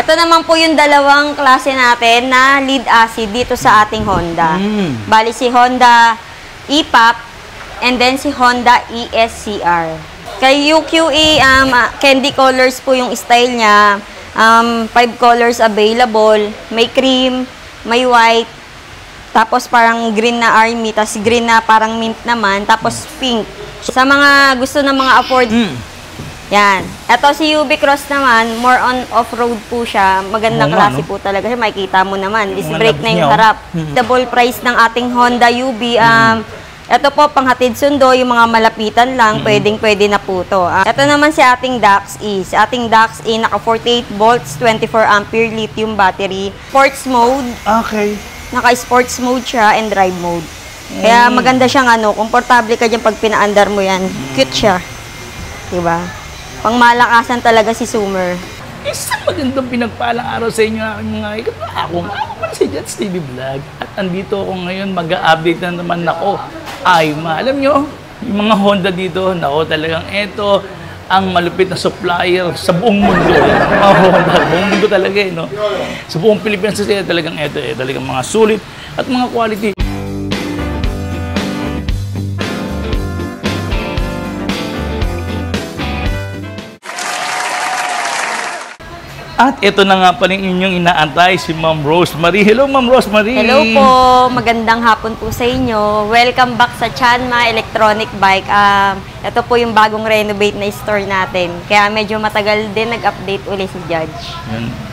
Ito naman po yung dalawang klase natin na lead acid dito sa ating Honda. Bali si Honda E-Pop and then si Honda ESCR. Kay UQE, candy colors po yung style niya. 5 colors available. May cream, may white, tapos parang green na army, tapos green na parang mint naman, tapos pink. Sa mga gusto ng mga afford, yan. Ito si UB Cross naman, more on off-road po siya. Magandang klase po talaga siya. Makikita mo naman, disc brake na yung harap. Double price ng ating Honda UB. Ito po, panghatid sundo, yung mga malapitan lang, pwedeng-pwede na po to. Ito naman si ating DAX-E. Si ating DAX-E, naka 48 volts, 24 ampere lithium battery. Sports mode. Okay. Naka sports mode siya and drive mode. Kaya maganda siyang komportable ka dyan pag pinaandar mo yan. Cute siya. Diba? Pangmalakasan talaga si Zoomer. Isang magandang pinagpalang araw sa inyo aking mga ikat. Ako pala si Jets TV Vlog. At andito ako ngayon, mag-a-update na naman ako. Alam nyo, yung mga Honda dito, talagang eto ang malupit na supplier sa buong mundo. Mga Honda, buong mundo talaga no? Sa buong Pilipinas talagang eto talagang mga sulit at mga quality. At ito na nga pa rin inyong inaantay, si Ma'am Rosemary. Hello, Ma'am Rosemary! Hello po! Magandang hapon po sa inyo. Welcome back sa Chanma Electronic Bike. Ito po yung bagong renovate na store natin. Kaya medyo matagal din nag-update uli si Judge.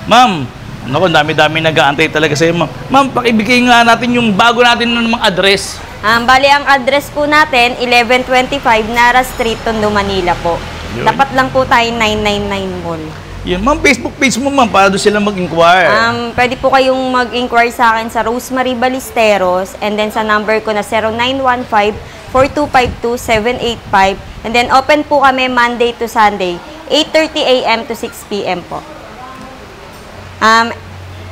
Ma'am, dami-dami nag-aantay talaga sa iyo, Ma'am. Ma'am, pakibigay nga natin yung bago natin ng mga address. Bali, ang address po natin, 1125 Nara Street, Tondo, Manila po. Yun. Dapat lang po tayo 999 Mall. Yan, Ma'am, Facebook page mo, Ma'am, para doon sila mag-inquire. Pwede po kayong mag-inquire sa akin sa Rosemary Ballesteros and then sa number ko na 0915-4252-785 and then open po kami Monday to Sunday, 8:30 AM to 6 PM po.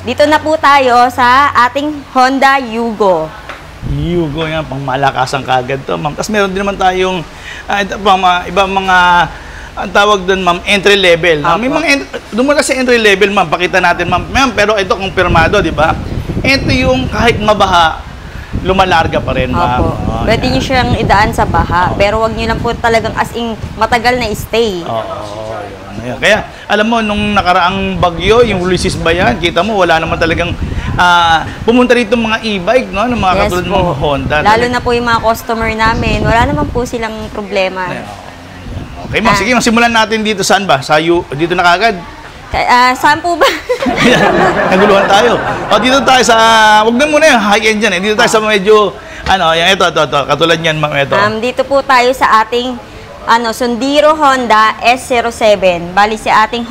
Dito na po tayo sa ating Honda Yugo. Yugo yan, pang malakasan kagad to, Ma'am. Tapos meron din naman tayong ibang mga ang tawag doon, Ma'am, entry level. May mga dumula sa entry level, Ma'am. Pakita natin, Ma'am. Pero ito kumpirmado, di ba? Ito yung kahit mabaha, lumalarga pa rin, Ma'am. Pwede nyo siyang idaan sa baha, pero wag nyo lang po talagang as in matagal na stay. Yun. Kaya, alam mo, nung nakaraang bagyo, yung Ulysses ba yan, kita mo, wala naman talagang pumunta rito mga e-bike, no? Ng mga katulad ng mga Honda. Lalo na po yung mga customer namin, wala naman po silang problema. Okay, Ma'am. Sige, simulan natin dito. Saan ba? Dito na kagad? Saan po ba? Naguluhan tayo. Dito tayo sa, wag na muna yung high-end dyan. Dito tayo sa medyo, ito. Katulad yan, Ma'am, ito. Dito po tayo sa ating, Sundiro Honda S07. Bali sa ating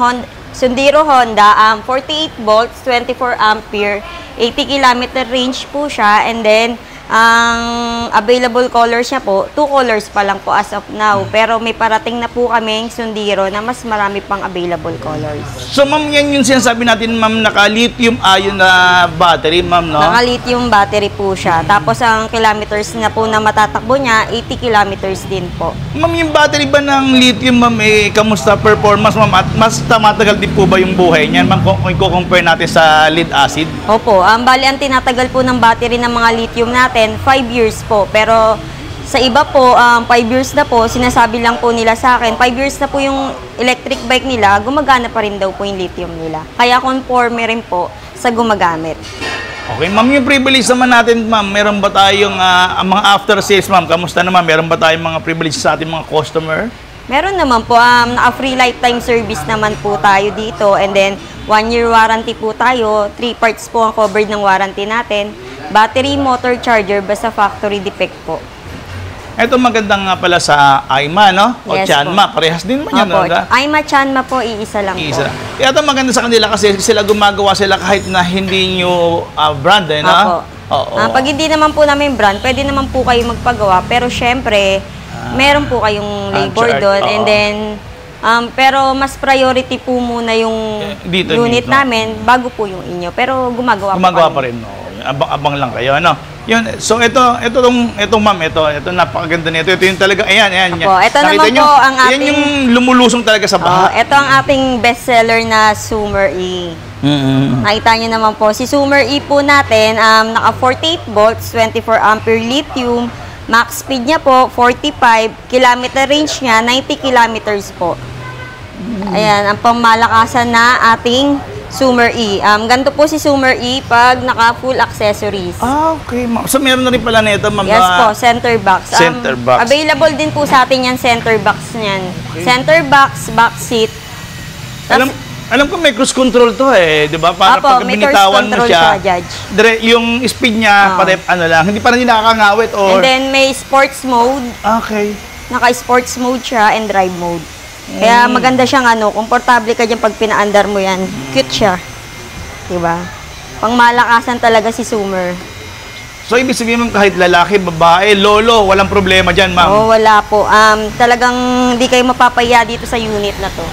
Sundiro Honda, 48 volts, 24 ampere, 80 km range po siya. And then, ang available colors niya po, 2 colors pa lang po as of now. Pero may parating na po kaming Sundiro na mas marami pang available colors. So, Ma'am, yan yung sinasabi natin, Ma'am, naka-lithium ion na battery, Ma'am, no? Naka-lithium battery po siya. Tapos, ang kilometers na po na matatakbo niya, 80 kilometers din po. Ma'am, yung battery ba ng lithium, Ma'am, kamusta performance, Ma'am? At mas matagal din po ba yung buhay niyan, Ma'am, kung i-compare natin sa lead acid? Opo. Bali, ang tinatagal po ng battery ng mga lithium natin, 5 years po. Pero sa iba po, 5 years na po, sinasabi lang po nila sa akin, 5 years na po yung electric bike nila, gumagana pa rin daw po yung lithium nila. Kaya conforme rin po sa gumagamit. Okay, Ma'am, yung privilege naman natin, Ma'am, meron ba tayong mga after sales, Ma'am? Kamusta naman? Meron ba tayong mga privilege sa ating mga customer? Meron naman po, naka-free lifetime service naman po tayo dito. And then, 1-year warranty po tayo. 3 parts po ang covered ng warranty natin. Battery, motor, charger, basta factory defect po. Ito maganda nga pala sa Aima, no? O Yes, Chanma, parehas din man yan, no? Aima, Chanma po, iisa lang po. Kaya ito maganda sa kanila kasi gumagawa sila kahit na hindi nyo brand, no? Pag hindi naman po namin brand, pwede naman po kayo magpagawa. Pero syempre, meron po kayong labor doon. And then, pero mas priority po muna yung unit namin bago po yung inyo. Pero gumagawa pa rin, no? Abang lang kayo, ano? Yun, so ito Ma'am, ito napakaganda nito. Ito yung talaga, ayan. Ito naman po ang ating, yan yung lumulusong talaga sa baha. Ito ang ating bestseller na Zoomer E. Nakita nyo naman po, si Zoomer E po natin, naka 48 volts, 24 ampere lithium, max speed niya po, 45, kilometer range niya, 90 kilometers po. Ayan, ang pamalakasan na ating Zoomer E. Ganito po si Zoomer E pag naka full accessories. Okay. So, meron na rin pala nito, ma'am. Yes po, center box. Center box. Available din po sa atin yan, center box niyan. Okay. Center box, back seat. Alam ko may cruise control to eh, di ba? Para pag may cruise binitawan mo control siya, Judge. yung speed niya, lang, hindi pa rin nakakangawit or... And then may sports mode. Okay. Naka-sports mode siya and drive mode. Kaya maganda siyang komportable ka dyan pag pinaandar mo yan. Cute siya. Diba? Pangmalakasan talaga si Zoomer. So, ibig sabihin mo kahit lalaki, babae, lolo, walang problema dyan, ma'am? Oo, wala po. Talagang hindi kayo mapapaya dito sa unit na to.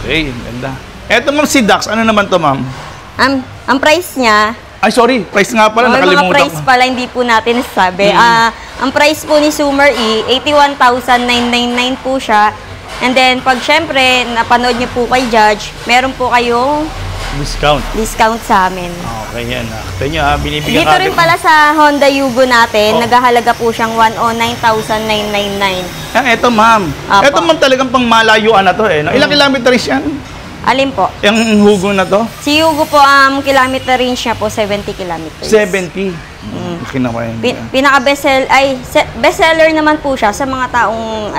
Okay, ganda. Eto, ma'am, si Dax, ano naman to, ma'am? Ang price niya, ay, sorry, price nga pala, mga nakalimutan price pala, hindi po natin nasabi. Ang price po ni Zoomer E, 81,999 po siya. And then, pag syempre, napanood niyo po kay Judge, meron po kayong discount sa amin. Okay, yan. Ito nyo, binibigyan Dito rin pala sa Honda Yugo natin, naghahalaga po siyang 109,999. Eto, ma'am. Apo. Eto, ma'am, talagang pang malayuan na to eh. No? Ilang kilometers yan? Alin po? Yung hugo na to? Si Yugo po, kilometer range niya po, 70 kilometers. 70. Kinakawa yun. Bestseller naman po siya sa mga taong,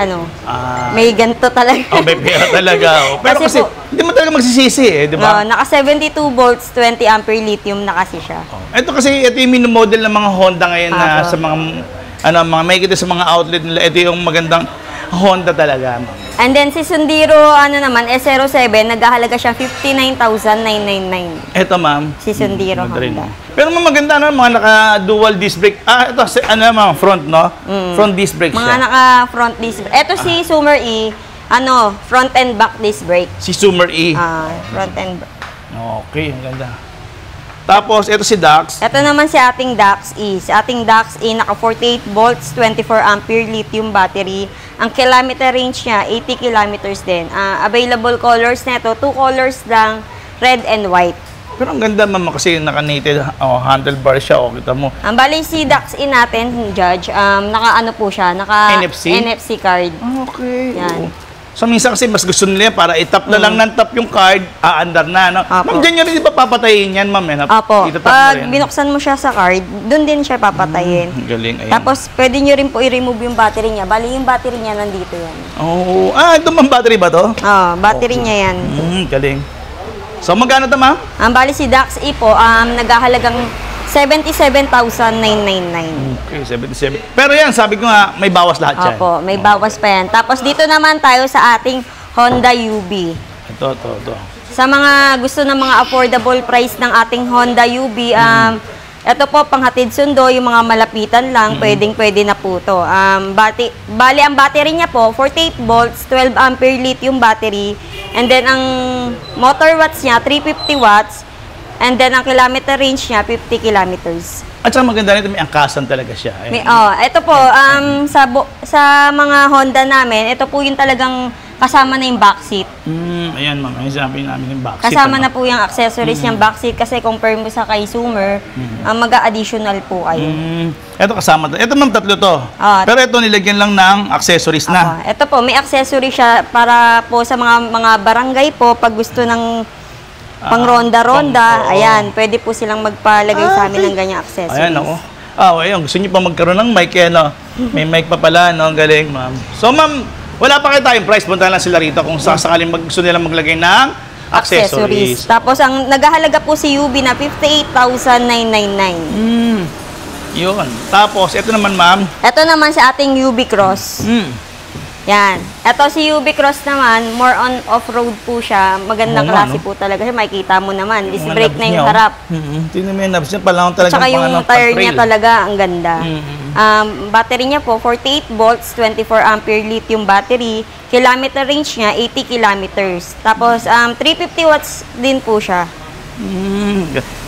may ganito talaga. May pera talaga. Pero kasi hindi mo talaga magsisisi eh, di ba? Naka 72 volts, 20 ampere lithium na kasi siya. Ito kasi, ito yung mini-model ng mga Honda ngayon na sa mga, may kita sa mga outlet nila. Ito yung magandang Honda talaga. And then si Sundiro, S07, naghahalaga siya 59,999. Ito, ma'am. Si Sundiro Honda. Pero maganda mga naka-dual disc brake. Ito, mga front, no? Front disc brake mga siya. naka-front disc brake. Ito si Zoomer E, front and back disc brake. Si Zoomer E. Front and back. Okay, ang ganda. Tapos, ito si Dax. Ito naman si ating Dax E. Si ating Dax E, naka 48 volts, 24 ampere lithium battery. Ang kilometer range niya, 80 kilometers din. Available colors nito, 2 colors lang, red and white. Pero ang ganda, ma'am, kasi naka-nated handlebar siya. Kita mo. Ang bali si Dax E natin, Judge, naka po siya, naka NFC card. Okay. Yan. So, minsan kasi mas gusto nila para itap na lang ng tap yung card, aandar na. No? Ma'am, dyan nyo rin di ba papatayin yan, ma'am? Opo. Pag binuksan mo siya sa card, doon din siya papatayin. Galing. Ayan. Tapos, pwede nyo rin po i-remove yung battery niya. Bali, yung battery niya nandito yan. Ito ma'am, battery ba to? Battery niya yan. Galing. So, magkano ito, ma'am? Ang bali si Dax E po, naghahalagang 77,999. Okay, 77. Pero yan, sabi ko nga, may bawas lahat yan. Opo, may bawas pa yan. Tapos dito naman tayo sa ating Honda UB. Ito. Sa mga gusto ng mga affordable price ng ating Honda UB, ito po, panghatid sundo, yung mga malapitan lang, pwede na po ito. Bali, ang battery niya po, 48 volts, 12 ampere lithium battery. And then, ang motor watts niya, 350 watts. And then, ang kilometer range niya, 50 kilometers. At saka maganda nito, may angkasan talaga siya. Ito po, sa mga Honda namin, ito po yung talagang kasama na yung backseat. Ayan, ma'am. Ayan, sabi namin yung backseat. Kasama na po yung accessories niyang backseat kasi compare mo sa kay Zoomer, mag-a-additional po kayo. Ito kasama to. Ito, ma'am, tatlo to. Pero ito, nilagyan lang ng accessories na. Ito po, may accessory siya para po sa mga barangay po, pag gusto ng pang ronda-ronda, ayan, pwede po silang magpalagay sa amin ng ganyang accessories. Ayan, ako. Ayun, gusto niyo pa magkaroon ng mic, may mic pa pala, no? Galing, ma'am. So, ma'am, wala pa kayo tayong price. Punta lang sila rito kung sakaling gusto nilang maglagay ng accessories. Tapos, ang naghahalaga po si UB na 58,999. Yun. Tapos, ito naman, ma'am. Ito naman sa ating UB Cross. Yan. Ito si UB Cross naman, more on off-road po siya. Magandang klase po talaga siya. Makikita mo naman. Disc brake na yung harap. Tingnan mo yung knobs niya. Palang talagang tsaka yung tire niya talaga, ang ganda. Battery niya po, 48 volts, 24 ampere lithium battery. Kilometer range niya, 80 kilometers. Tapos, 350 watts din po siya.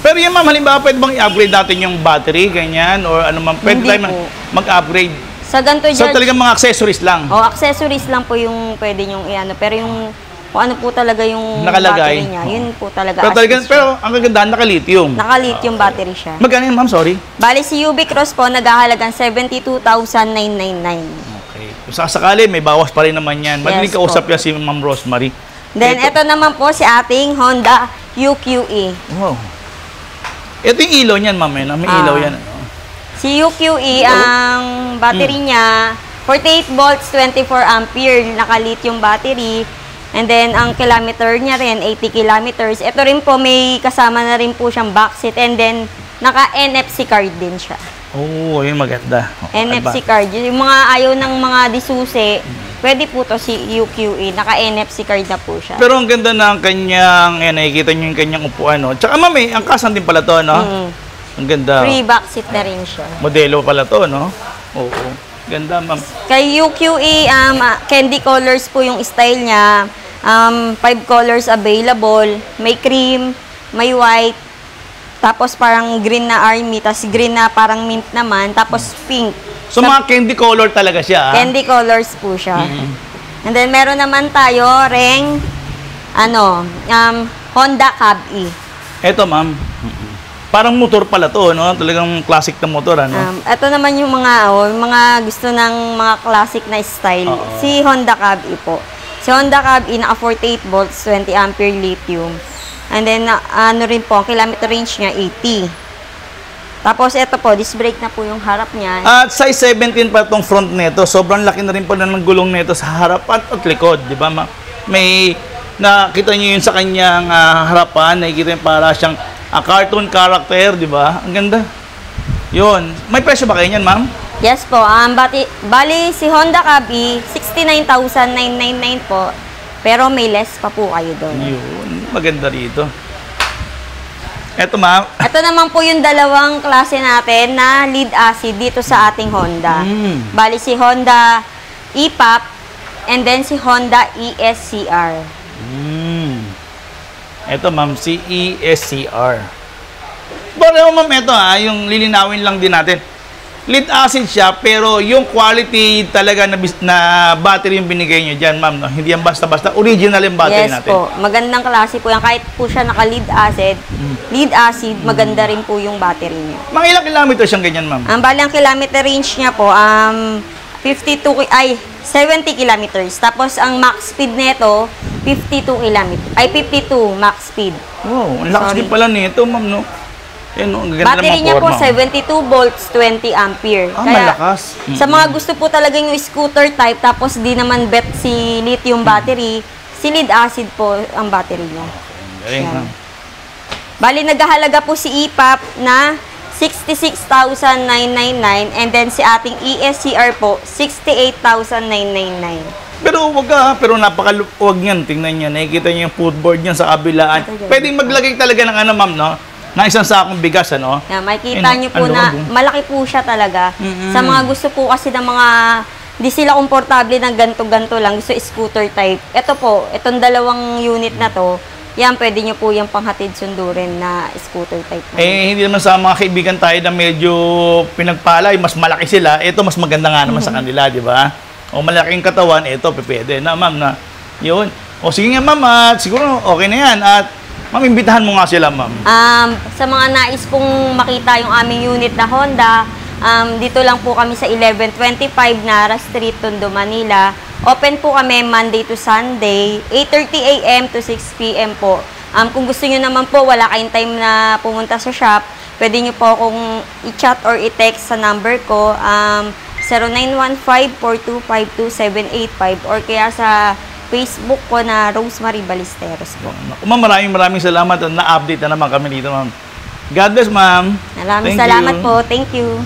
Pero yan, ma'am, halimbawa, pwede bang i-upgrade natin yung battery, ganyan? Or ano, ma'am, pwede tayo mag-upgrade? Sa ganito, George, so, talagang mga accessories lang? accessories lang po yung pwede nyong i-ano. Pero yung kung ano po talaga yung Nakalagay. battery niya. Yun po talaga. Pero, talagang, pero ang kagandahan, naka-lithium. Naka-lithium battery siya. Magkano yun, ma'am? Sorry. Bali, si UV Cross po, naghahalagang 72,999. Okay. Kung sakali, may bawas pa rin naman yan. Madaling Yes kausap po. yan si Ma'am Rosemary. Then, ito naman po si ating Honda UQE. Wow. Ito yung ilaw niyan, ma'am. May ilaw yan. Si UQE, ang battery niya, 48 volts, 24 ampere, naka-lithium battery. And then, ang kilometer niya rin, 80 kilometers. Ito rin po, may kasama na rin po siyang backseat. And then, naka-NFC card din siya. Oh, yun maganda. NFC card. Yung mga ayaw ng mga disusi, pwede po to si UQE. Naka-NFC card na po siya. Pero ang ganda ng kanyang, nakikita niyo yung kanyang upuan, no? Tsaka, ma'am, ang kasan din pala to, no? Ang ganda. Free backseat na rin siya. Modelo pala to, no? Oo. Ganda, ma'am. Kay UQE, candy colors po yung style niya. 5 colors available. May cream, may white, tapos parang green na army, tapos green na parang mint naman, tapos pink. So, mga candy color talaga siya, Candy colors po siya. And then, meron naman tayo, Honda Cab-E. Ito, ma'am. Parang motor pala to, no? Talagang classic na motor, ano? Ito naman yung mga gusto ng mga classic na style. Si Honda Cab-E po. Si Honda Cab-E, naka 48 volts, 20 ampere lithium. And then, rin po, ang kilometer range niya, 80. Tapos, ito po, disc brake na po yung harap niya. At size 17 pa itong front nito. Sobrang laki na rin pala ng gulong nito sa harap at likod, di ba? May nakita niyo yun sa kanyang harapan. Nakikita yung para siyang cartoon character, di ba? Ang ganda. Yun. May presyo ba kayo niyan, ma'am? Yes po. Bali, si Honda Cab-E, 69,999 po. Pero may less pa po kayo doon. Yun. Maganda rito. Eto, ma'am. Ito naman po yung dalawang klase natin na lead acid dito sa ating Honda. Bali, si Honda E-Pop and then si Honda ESCR. Ito, ma'am, si ESCR. Pareho, ma'am, ito yung lilinawin lang din natin. Lead acid siya, pero yung quality talaga na battery yung binigay nyo dyan, ma'am. No? Hindi yan basta-basta. Original yung battery natin. Yes po. Magandang klase po yan. Kahit po siya naka-lead acid, maganda rin po yung battery niya. Mga ilang kilometers siyang ganyan, ma'am? Bali, ang kilometer range niya po, 70 kilometers. Tapos, ang max speed nito, 52 max speed. Wow, ang lakas din pala nito, ma'am, no? Yan, no? Ang ganda Battery ng niya po, forma. 72 volts, 20 ampere. Malakas. Sa mga gusto po talaga yung scooter type, tapos di naman bet si lithium battery, si lead acid po ang battery niya. Galing, ma'am. Bali, naghahalaga po si E-Pop na 66,999 and then si ating ESCR po, 68,999. Pero pero napakaluwag niyan. Tingnan niya, nakikita niyo yung footboard niyan sa kabilaan. Pwedeng maglagay talaga ng ma'am, no? Na isang sakong bigas, ano? Makikita niyo po na malaki po siya talaga. Sa mga gusto po kasi ng mga di sila komportable ng ganto-ganto lang, gusto scooter type. Ito po, itong dalawang unit na to, yan, pwede nyo po yung panghatid sundo rin na scooter type. Hindi naman sa mga kaibigan tayo na medyo pinagpalay, mas malaki sila. Ito, mas maganda nga naman sa kanila, di ba? O malaking katawan, ito, pwede na, ma'am, na yun. O sige nga, ma'am, at siguro okay na yan. At ma'am, imbitahan mo nga sila, ma'am. Sa mga nais pong makita yung aming unit na Honda, dito lang po kami sa 1125 Nara Street, Tondo, Manila. Open po kami Monday to Sunday, 8:30 a.m. to 6 p.m. po. Kung gusto nyo naman po, wala kayong time na pumunta sa shop, pwede nyo po akong i-chat or i-text sa number ko, 0915-4252-785 or kaya sa Facebook ko na Rosemary Ballesteros po. Ma'am, maraming salamat at na-update na naman kami dito, ma'am. God bless, ma'am. Maraming salamat po. Thank you.